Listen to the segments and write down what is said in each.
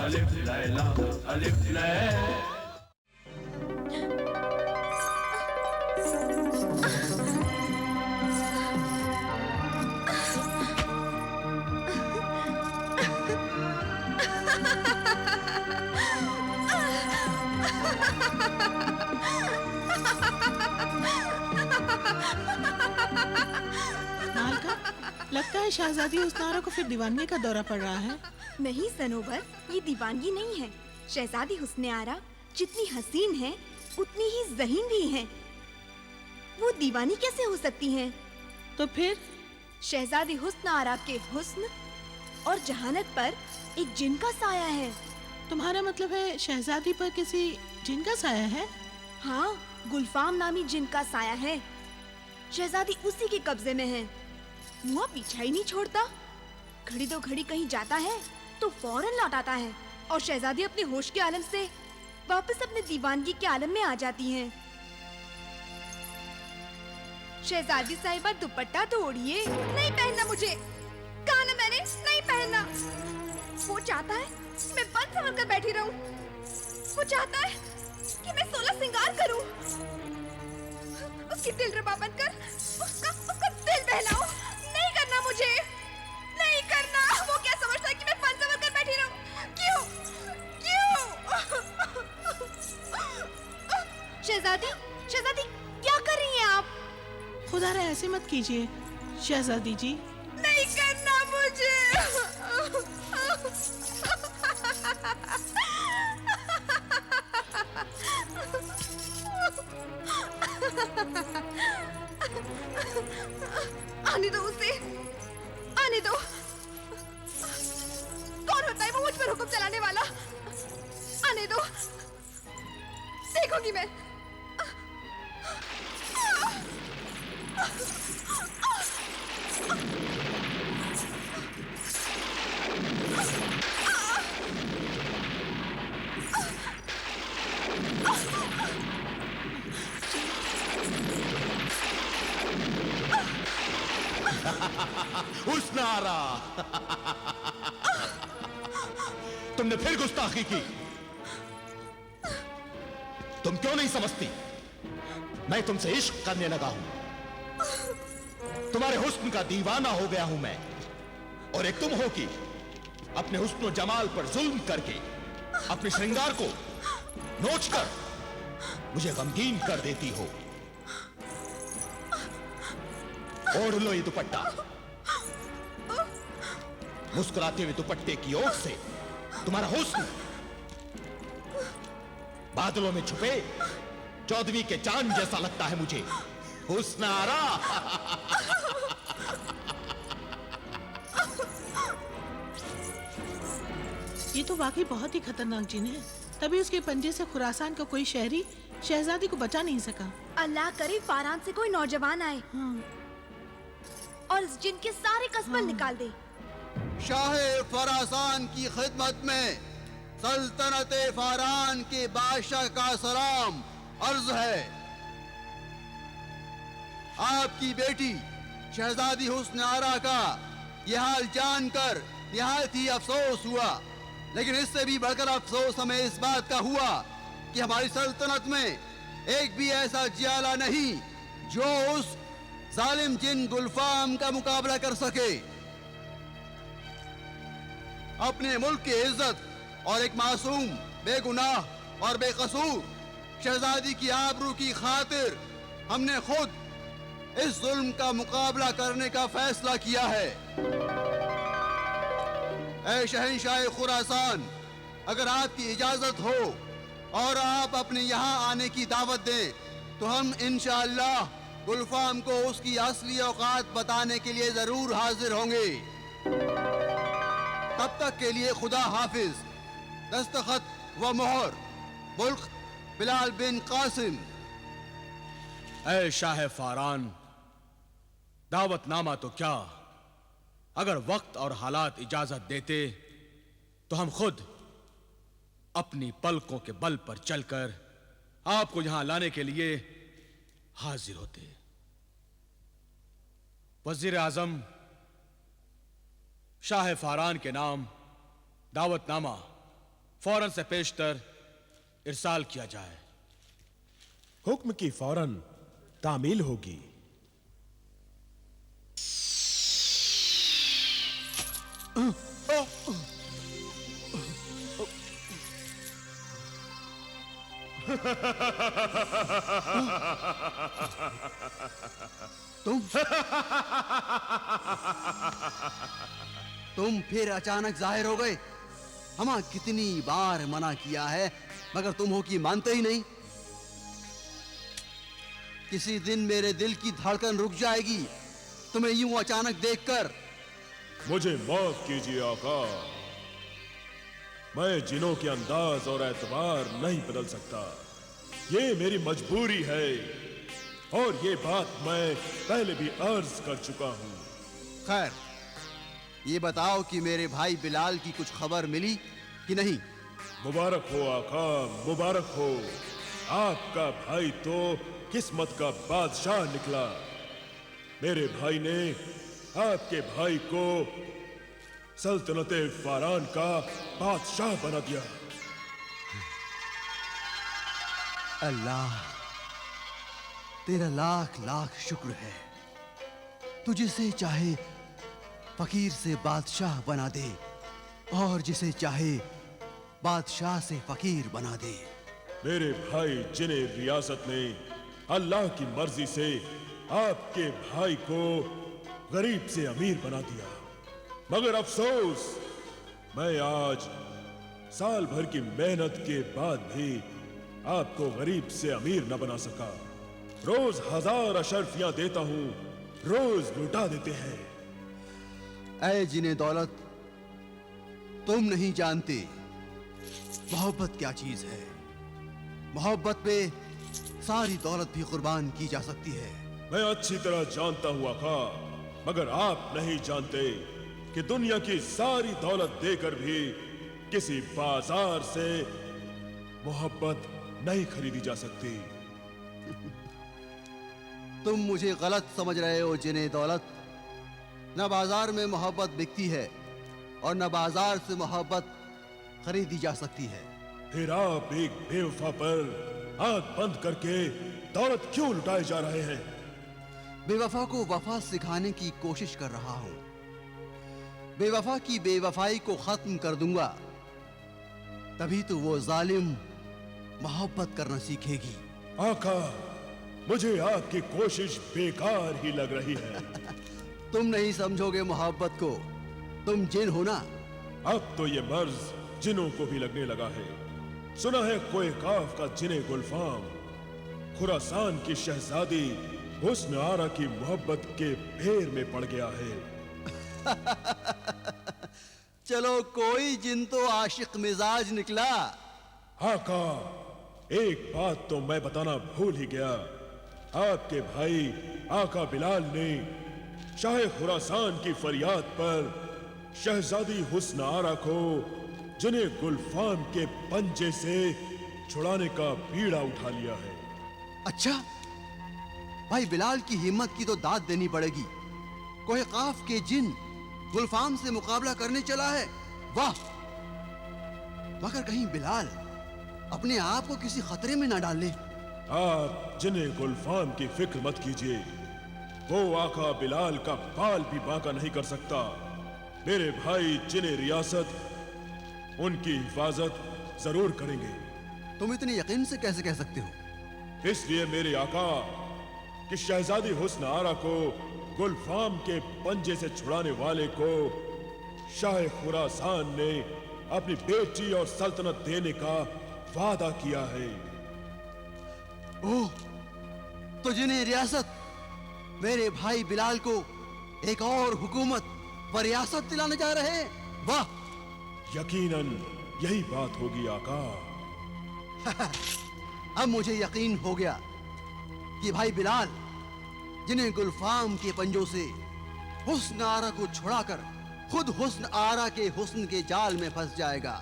अलिफ लैला अलिफ लैला। मालका, लगता है शहजादी हुस्नारा को फिर दीवानगी का दौरा पड़ रहा है। नहीं सनोबर, ये दीवानगी नहीं है। शहजादी हुस्न आरा जितनी हसीन है उतनी ही ज़हीन भी है। वो दीवानी कैसे हो सकती हैं? तो फिर शहजादी हुस्न आरा के हुस्न और जहानत पर एक जिन का साया है। तुम्हारा मतलब है शहजादी पर किसी जिन का साया है? हाँ, गुलफाम नामी जिन का साया है। शहजादी उसी के कब्जे में है। मुआ पीछा ही नहीं छोड़ता। घड़ी दो घड़ी कहीं जाता है तो फौरन लौट आता है और शहजादी अपने होश के आलम से वापस अपने दीवानगी के आलम में आ जाती हैं। शहजादी साहिबा दुपट्टा तो ओढ़िए। नहीं पहनना मुझे, कहा ना मैंने, नहीं पहनना। वो चाहता है मैं बंद संभल कर बैठी रहूं। वो चाहता है कि मैं 16 श्रृंगार करूं। उसकी दिलरुबा बनकर उसका दिल बहलाऊं। नहीं करना मुझे, नहीं करना। वो क्या समझता है कि मैं बंद संभल कर बैठी रहूं? क्यों शहजादी, शहजादी क्या कर रही हैं आप? खुदारा ऐसे मत कीजिए शहजादी जी। नहीं करना मुझे। आने दो उसे, आने दो। कौन होता है वो मुझ पर हुक्म चलाने वाला? आने दो, देखूंगी मैं। हुस्न आरा, तुमने फिर गुस्ताखी की। तुम क्यों नहीं समझती? मैं तुमसे इश्क करने लगा हूं। तुम्हारे हुस्न का दीवाना हो गया हूं मैं। और एक तुम हो कि अपने हुस्न जमाल पर जुल्म करके अपने श्रृंगार को नोचकर मुझे गमगीन कर देती हो। ओढ़ लो ये दुपट्टा। मुस्कुराते हुए दुपट्टे की ओर से तुम्हारा हुस्न बादलों में छुपे चौदहवीं के चांद जैसा लगता है मुझे। हुस्न आरा। ये तो वाकई बहुत ही खतरनाक जिन है। तभी उसके पंजे से खुरासान का कोई शहरी शहजादी को बचा नहीं सका। अल्लाह करे फारान से कोई नौजवान आए और इस जिन के सारे कसबल निकाल दे। शाह फरासान की खिदमत में सल्तनत फारान के बादशाह का सलाम अर्ज है। आपकी बेटी शहजादी हुस्न आरा का यह हाल जानकर निहायत ही अफसोस हुआ, लेकिन इससे भी बढ़कर अफसोस हमें इस बात का हुआ कि हमारी सल्तनत में एक भी ऐसा जियाला नहीं जो उस जालिम जिन गुलफाम का मुकाबला कर सके। अपने मुल्क की इज्जत और एक मासूम, बेगुनाह और बेकसूर शहजादी की आबरू की खातिर हमने खुद इस जुल्म का मुकाबला करने का फैसला किया है। ऐ शहंशाह खुरासान, अगर आपकी इजाजत हो और आप अपने यहाँ आने की दावत दें तो हम इंशाअल्लाह गुलफाम को उसकी असली औकात बताने के लिए जरूर हाजिर होंगे। तब तक के लिए खुदा हाफिज। दस्तखत व मोहर मुल्क बिलाल बिन कासिम। ऐ शाह फारान, दावतनामा तो क्या, अगर वक्त और हालात इजाजत देते तो हम खुद अपनी पलकों के बल पर चलकर आपको यहां लाने के लिए हाजिर होते। वजीर आजम शाह फारान के नाम दावतनामा फौरन से पेशतर इरसाल किया जाए। हुक्म की फौरन तामील होगी। तुम फिर अचानक जाहिर हो गए। हमें कितनी बार मना किया है मगर तुम हो कि मानते ही नहीं। किसी दिन मेरे दिल की धड़कन रुक जाएगी तुम्हें यूं अचानक देखकर। मुझे माफ कीजिए आका, मैं जिनों के अंदाज और एतबार नहीं बदल सकता। ये मेरी मजबूरी है और ये बात मैं पहले भी अर्ज कर चुका हूं। खैर, ये बताओ कि मेरे भाई बिलाल की कुछ खबर मिली कि नहीं? मुबारक हो आका, मुबारक हो। आपका भाई तो किस्मत का बादशाह निकला। मेरे भाई ने आपके भाई को सल्तनते फारान का बादशाह बना दिया। अल्लाह तेरा लाख लाख शुक्र है। तू जिसे चाहे फकीर से बादशाह बना दे और जिसे चाहे बादशाह से फकीर बना दे। मेरे भाई जिन्हें रियासत ने अल्लाह की मर्जी से आपके भाई को गरीब से अमीर बना दिया, मगर अफसोस मैं आज साल भर की मेहनत के बाद भी आपको गरीब से अमीर न बना सका। रोज हजार अशर्फियां देता हूं, रोज लुटा देते हैं। ऐ जिन्हें दौलत, तुम नहीं जानते मोहब्बत क्या चीज है। मोहब्बत पे सारी दौलत भी कुर्बान की जा सकती है। मैं अच्छी तरह जानता हूं आका, मगर आप नहीं जानते कि दुनिया की सारी दौलत देकर भी किसी बाजार से मोहब्बत नहीं खरीदी जा सकती। तुम मुझे गलत समझ रहे हो जिन्हें दौलत। न बाजार में मोहब्बत बिकती है और न बाजार से मोहब्बत खरीदी जा सकती है। फिर आप एक बेवफा पर आंख बंद करके दौलत क्यों लुटाए जा रहे हैं? बेवफा को वफा सिखाने की कोशिश कर रहा हूं। बेवफा की बेवफाई को खत्म कर दूंगा, तभी तो वो जालिम मोहब्बत करना सीखेगी। आका, मुझे आपकी कोशिश बेकार ही लग रही है। तुम नहीं समझोगे मोहब्बत को, तुम जिन हो ना। अब तो ये मर्ज जिनों को भी लगने लगा है। सुना है कोई काफ का जिने गुलफाम खुरासान की शहजादी हुस्न आरा की मोहब्बत के फेर में पड़ गया है। चलो कोई जिन तो आशिक मिजाज निकला। आका, एक बात तो मैं बताना भूल ही गया। आपके भाई आका बिलाल ने शाह खुरासान की फरियाद पर शहजादी हुस्न आरा को जिन्हें गुलफाम के पंजे से छुड़ाने का बीड़ा उठा लिया है। अच्छा, भाई बिलाल की हिम्मत की तो दाद देनी पड़ेगी। कोई काफ के जिन गुलफाम से मुकाबला करने चला है, वाह। मगर कहीं बिलाल अपने आप को किसी खतरे में ना डाल ले। आप जिन्हें गुलफाम की फिक्र मत कीजिए, वो आका बिलाल का बाल भी बांका नहीं कर सकता। मेरे भाई जिन्हें रियासत उनकी हिफाजत जरूर करेंगे। तुम इतने यकीन से कैसे कह सकते हो? इसलिए मेरे आका कि शहजादी हुस्न आरा को गुलफाम के पंजे से छुड़ाने वाले को शाह खुरासान ने अपनी बेटी और सल्तनत देने का वादा किया है। ओह, तो जिन्हें रियासत मेरे भाई बिलाल को एक और हुकूमत व रियासत दिलाने जा रहे हैं। वाह, यकीनन यही बात होगी आका। अब मुझे यकीन हो गया कि भाई बिलाल जिन्हें गुलफाम के पंजों से हुस्न आरा को छुड़ाकर खुद हुस्न आरा के हुस्न के जाल में फंस जाएगा।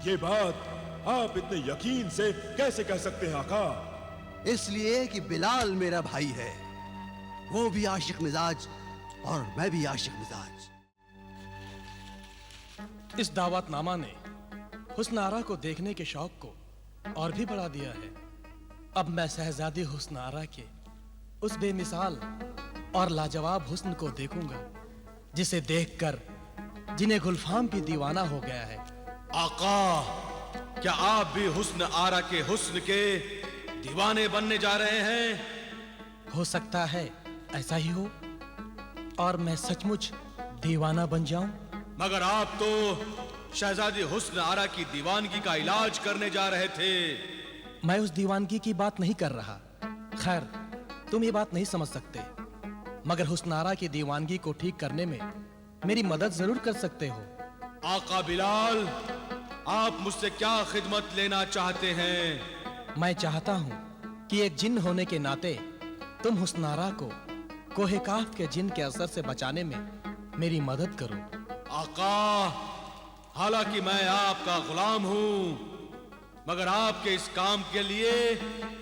ये बात आप इतने यकीन से कैसे कह सकते हैं आका? इसलिए कि बिलाल मेरा भाई है, वो भी आशिक मिजाज और मैं भी आशिक मिजाज। इस दावतनामा ने हुस्न आरा को देखने के शौक को और भी बढ़ा दिया है। अब मैं शहजादी हुस्न आरा के उस बेमिसाल और लाजवाब हुस्न को देखूंगा जिसे देखकर जिन्हें गुलफाम भी दीवाना हो गया है। आका, क्या आप भी हुस्न आरा के हुस्न के दीवाने बनने जा रहे हैं? हो सकता है ऐसा ही हो और मैं सचमुच दीवाना बन जाऊं। मगर आप तो शहजादी हुस्न आरा की दीवानगी का इलाज करने जा रहे थे। मैं उस दीवानगी की बात नहीं कर रहा। खैर, तुम ये बात नहीं समझ सकते, मगर हुस्न आरा की दीवानगी को ठीक करने में मेरी मदद जरूर कर सकते हो। आका बिलाल, आप मुझसे क्या खिदमत लेना चाहते हैं? मैं चाहता हूं कि एक जिन होने के नाते तुम हुस्न आरा को कोहे काफ के जिन के असर से बचाने में मेरी मदद करो। आका, हालांकि मैं आपका गुलाम हूं, मगर आपके इस काम के लिए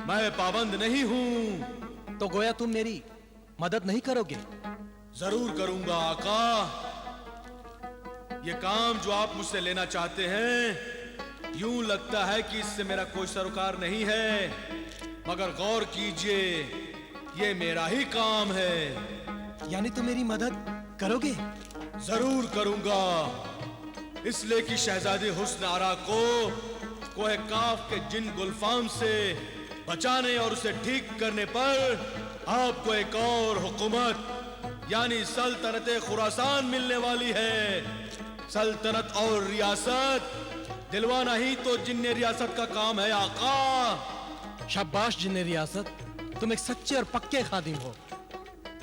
मैं पाबंद नहीं हूं। तो गोया तुम मेरी मदद नहीं करोगे? जरूर करूंगा आका। ये काम जो आप मुझसे लेना चाहते हैं, यूं लगता है कि इससे मेरा कोई सरोकार नहीं है, मगर गौर कीजिए, ये मेरा ही काम है। यानी तुम मेरी मदद करोगे? जरूर करूंगा, इसलिए कि शहजादी हुस्न आरा को कोहे काफ के जिन गुलफाम से बचाने और उसे ठीक करने पर आपको एक और हुकूमत यानी सल्तनत खुरासान मिलने वाली है। सल्तनत और रियासत दिलवाना ही तो जिन्ने रियासत का काम है आका। शाबाश जिन्ने रियासत, तुम एक सच्चे और पक्के खादिम हो।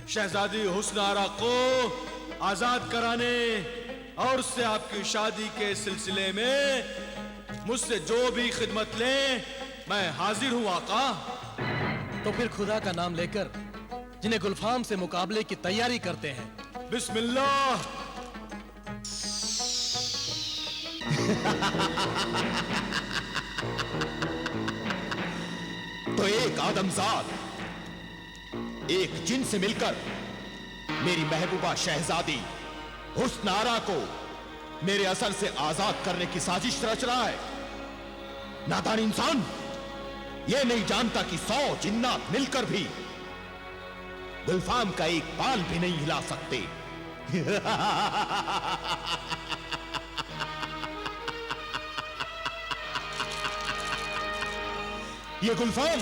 शहजादी हुस्न आरा को आजाद कराने और उससे आपकी शादी के सिलसिले में मुझसे जो भी खिदमत ले, मैं हाजिर हूं आका। तो फिर खुदा का नाम लेकर जिन्हें गुलफाम से मुकाबले की तैयारी करते हैं। बिस्मिल्लाह। तो एक आदमजाद एक जिन से मिलकर मेरी महबूबा शहजादी हुस्न आरा को मेरे असर से आजाद करने की साजिश रच रहा है। नादान इंसान यह नहीं जानता कि 100 जिन्नात मिलकर भी गुलफाम का एक बाल भी नहीं हिला सकते। ये गुलफाम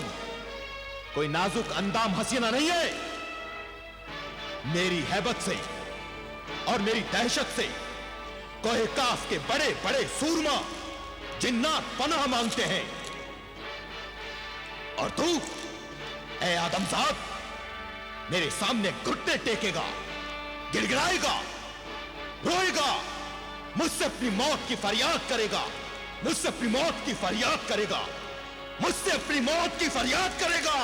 कोई नाजुक अंदाम हसीना नहीं है। मेरी हैबत से और मेरी दहशत से कोहे काफ के बड़े बड़े सूरमा जिन्नात पनाह मांगते हैं। और तू ए आदमजाद मेरे सामने घुटने टेकेगा, गिड़गिड़ाएगा, रोएगा, मुझसे अपनी मौत की फरियाद करेगा, मुझसे अपनी मौत की फरियाद करेगा, मुझसे अपनी मौत की फरियाद करेगा।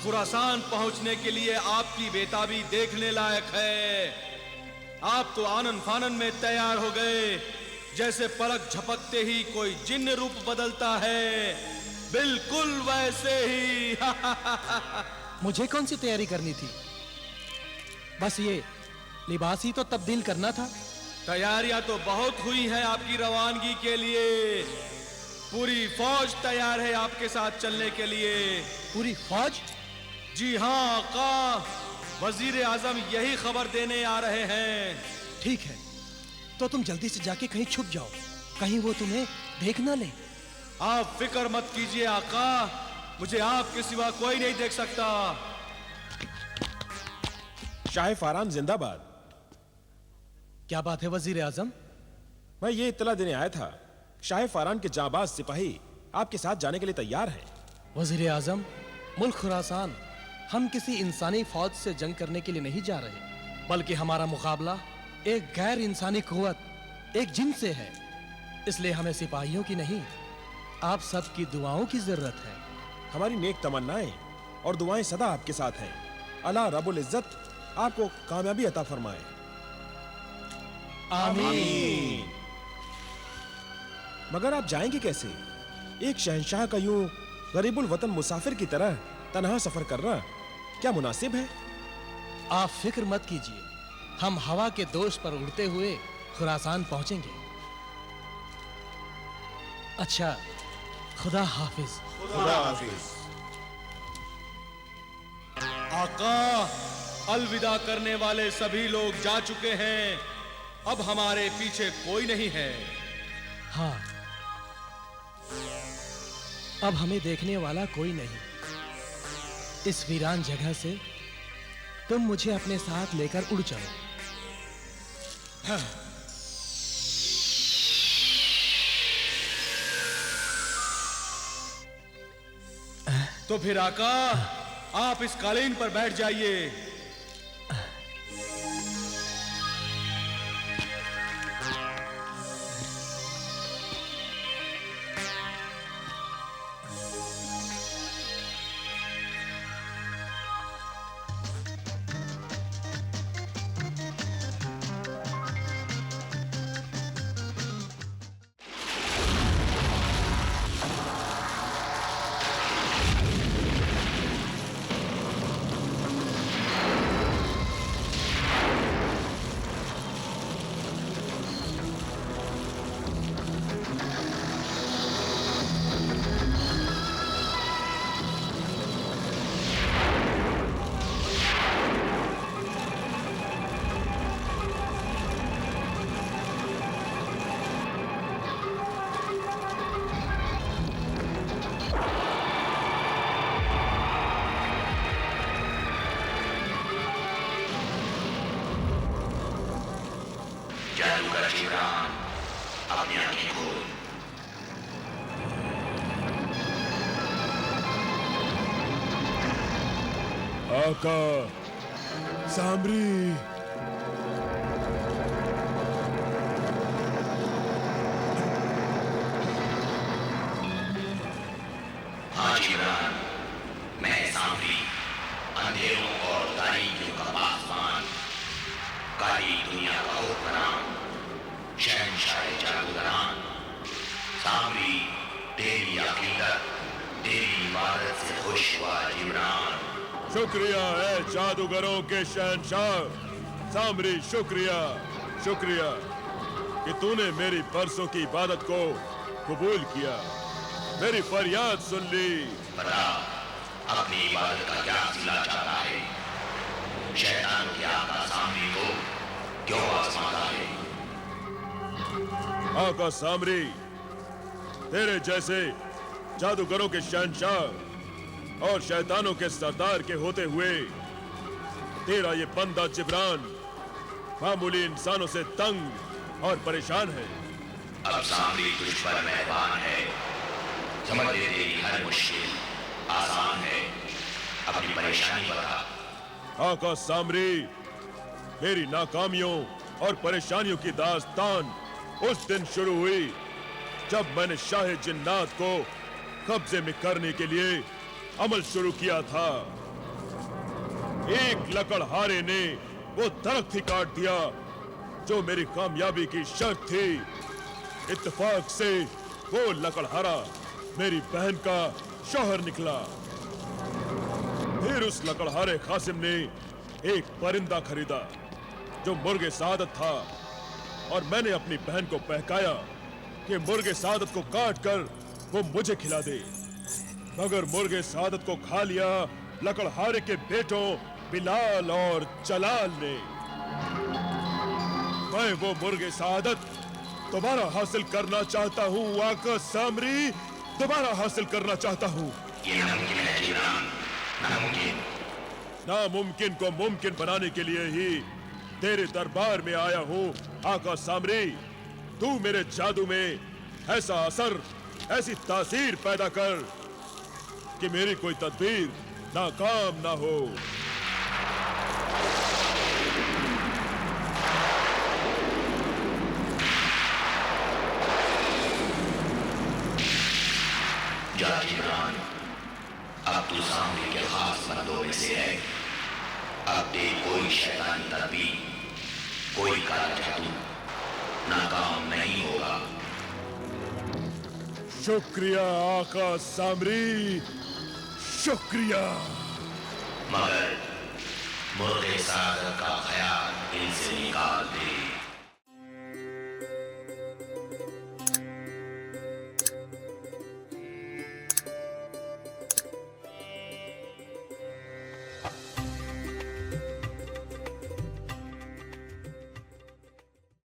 खुरासान पहुंचने के लिए आपकी बेताबी देखने लायक है। आप तो आनन फानन में तैयार हो गए, जैसे पलक झपकते ही कोई जिन्न रूप बदलता है, बिल्कुल वैसे ही। मुझे कौन सी तैयारी करनी थी? बस ये लिबास ही तो तब्दील करना था। तैयारियां तो बहुत हुई हैं आपकी रवानगी के लिए। पूरी फौज तैयार है आपके साथ चलने के लिए। पूरी फौज? जी हाँ आका, वजीर आजम यही खबर देने आ रहे हैं। ठीक है, तो तुम जल्दी से जाके कहीं छुप जाओ, कहीं वो तुम्हें देख ना ले। आप फिक्र मत कीजिए आका, मुझे आपके सिवा कोई नहीं देख सकता। शाह फारान जिंदाबाद। क्या बात है वजीर आजम? मैं ये इत्तला देने आया था, शाह फारान के जाबाज सिपाही आपके साथ जाने के लिए तैयार हैं। वजीर आजम, मुल्क खुरासान हम किसी इंसानी फौज से जंग करने के लिए नहीं जा रहे, बल्कि हमारा मुकाबला एक गैर इंसानी कुव्वत, एक जिन से है। इसलिए हमें सिपाहियों की नहीं, आप सबकी दुआओं की जरूरत है। हमारी नेक तमन्नाएं और दुआएं सदा आपके साथ हैं। अल्लाह रब्बुल इज्जत आपको कामयाबी अता फरमाए। आमीन। मगर आप जाएंगे कैसे? एक शहंशाह का यूं गरीबुल वतन मुसाफिर की तरह तन्हा सफर करना क्या मुनासिब है? आप फिक्र मत कीजिए, हम हवा के दोष पर उड़ते हुए खुरासान पहुंचेंगे। अच्छा, खुदा हाफिज। खुदा हाफिज। आका, अलविदा करने वाले सभी लोग जा चुके हैं, अब हमारे पीछे कोई नहीं है। हाँ, अब हमें देखने वाला कोई नहीं। इस वीरान जगह से तुम मुझे अपने साथ लेकर उड़ चलो। हाँ। तो फिर आका, आप इस कालीन पर बैठ जाइए। जादूगर जिब्रान, अपनी आंखें खोल। आका, सामरी। हाँ जिब्रान, मैं सामरी, अंधेरों और तारीकियों का पासवान, काली दुनिया का हुक्मरान, शहंशाह जादूगरान, सामरी, तेरी अकीदत, तेरी इबादत से खुश हुआ जिब्रान। शुक्रिया है जादूगरों के शहंशाह सामरी, शुक्रिया शुक्रिया कि तूने मेरी परसों की इबादत को कबूल किया, मेरी फरियाद सुन ली। बता, अपनी इबादत का क्या सिला चाहता है? शैतान के आका सामरी को क्यों आजमाता है? आका सामरी, तेरे जैसे जादूगरों के शहंशाह और शैतानों के सरदार के होते हुए तेरा ये बंदा जिब्रान मामूली इंसानों से तंग और परेशान है। अब सामरी तुझ पर मेहरबान है, समझ ले तेरी हर मुश्किल आसान है, अपनी परेशानी बता। आका सामरी, मेरी नाकामियों और परेशानियों की दास्तान उस दिन शुरू हुई जब मैंने शाह जिन्नात को कब्जे में करने के लिए अमल शुरू किया था। एक लकड़हारे ने वो दरख्त ही काट दिया जो मेरी कामयाबी की शर्त थी। इत्तेफाक से वो लकड़हारा मेरी बहन का शौहर निकला। फिर उस लकड़हारे कासिम ने एक परिंदा खरीदा जो मुर्गे सादत था और मैंने अपनी बहन को बहकाया कि मुर्गे सादत को काटकर वो मुझे खिला दे, मगर मुर्गे सादत को खा लिया लकड़हारे के बेटों बिलाल और जलाल ने। मैं वो मुर्गे सादत दोबारा हासिल करना चाहता हूँ आका सामरी, दोबारा हासिल करना चाहता हूँ। ये नामुमकिन है जिब्रान, नामुमकिन। नामुमकिन को मुमकिन बनाने के लिए ही तेरे दरबार में आया हूँ आका सामरी। तू मेरे जादू में ऐसा असर, ऐसी तासीर पैदा कर कि मेरी कोई तदबीर नाकाम ना हो। जा जिब्रान, अब तू सामरी के खास बंदों में से है। अब तेरी कोई कोई शैतानी तदबीर, कोई काला जादू नाकाम नहीं होगा। शुक्रिया आका सामरी, शुक्रिया। मगर मुर्गे सागर का ख्याल